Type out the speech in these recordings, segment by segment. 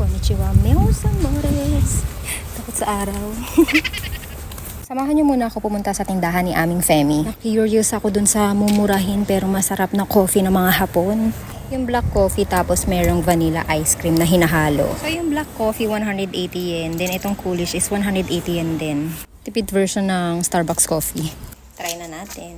Konnichiwa, meus amores. Takot sa araw. Samahan niyo muna ako pumunta sa tindahan ni aming Femi. Na-curious ako dun sa mumurahin pero masarap na coffee ng mga Hapon. Yung black coffee tapos merong vanilla ice cream na hinahalo. So yung black coffee 180 yen, then itong coolish is 180 yen din. Tipid version ng Starbucks coffee. Try na natin.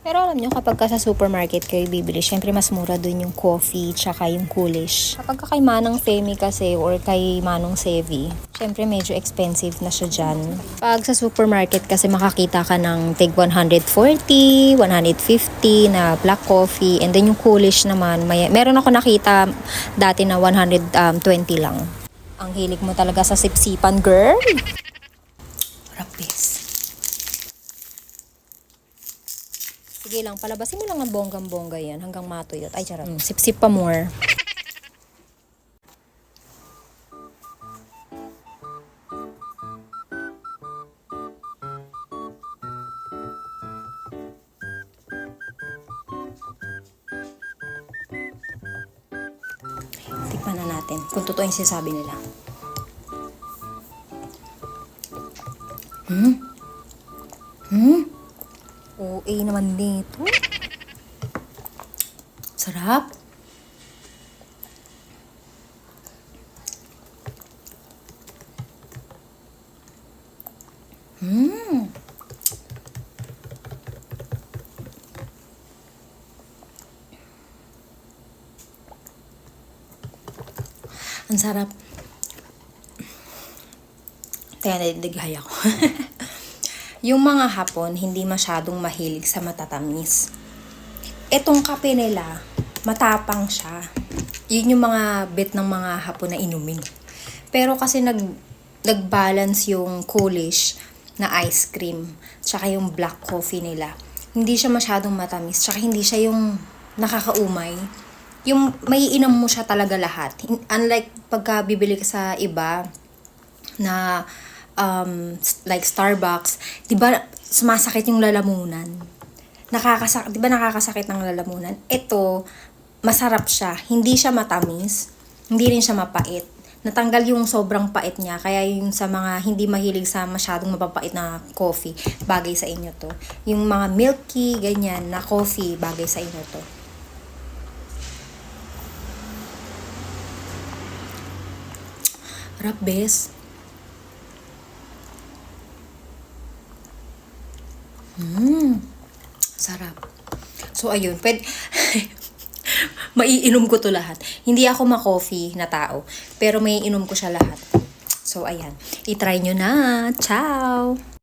Pero alam nyo, kapag ka sa supermarket kayo bibili, syempre mas mura dun yung coffee tsaka yung coolish. Kapag ka kay Manang Femi kasi or kay Manong Sevi, syempre medyo expensive na siya dyan. Pag sa supermarket kasi makakita ka ng tig 140, 150 na black coffee, and then yung coolish naman, meron ako nakita dati na 120 lang. Ang hilig mo talaga sa sipsipan, girl! Rapis. Sige lang, palabasin mo lang ang bonggang-bongga yan hanggang matuyot. Ay, charot. Sip-sip pa more. Tikman na natin kung totoo yung sinasabi nila. OA naman dito. Sarap. Ang sarap. Kaya nadidighay ako. Yung mga Hapon, hindi masyadong mahilig sa matatamis. Etong kape nila, matapang siya. Yun yung mga bit ng mga Hapon na inumin. Pero kasi nag-balance yung coolish na ice cream, tsaka yung black coffee nila. Hindi siya masyadong matamis, tsaka hindi siya yung nakakaumay. Yung may inom mo siya talaga lahat. Unlike pagka bibili ka sa iba na like Starbucks, 'di ba sumasakit yung lalamunan? Di ba nakakasakit ng lalamunan? Ito, masarap siya. Hindi siya matamis, hindi rin siya mapait. Natanggal yung sobrang pait niya, kaya yung sa mga hindi mahilig sa masyadong mapapait na coffee, bagay sa inyo to. Yung mga milky, ganyan, na coffee, bagay sa inyo to. Harap, bes. Sarap. So, ayun. Maiinom ko to lahat. Hindi ako ma-coffee na tao, pero maiinom ko siya lahat. So, ayan. I-try nyo na. Ciao!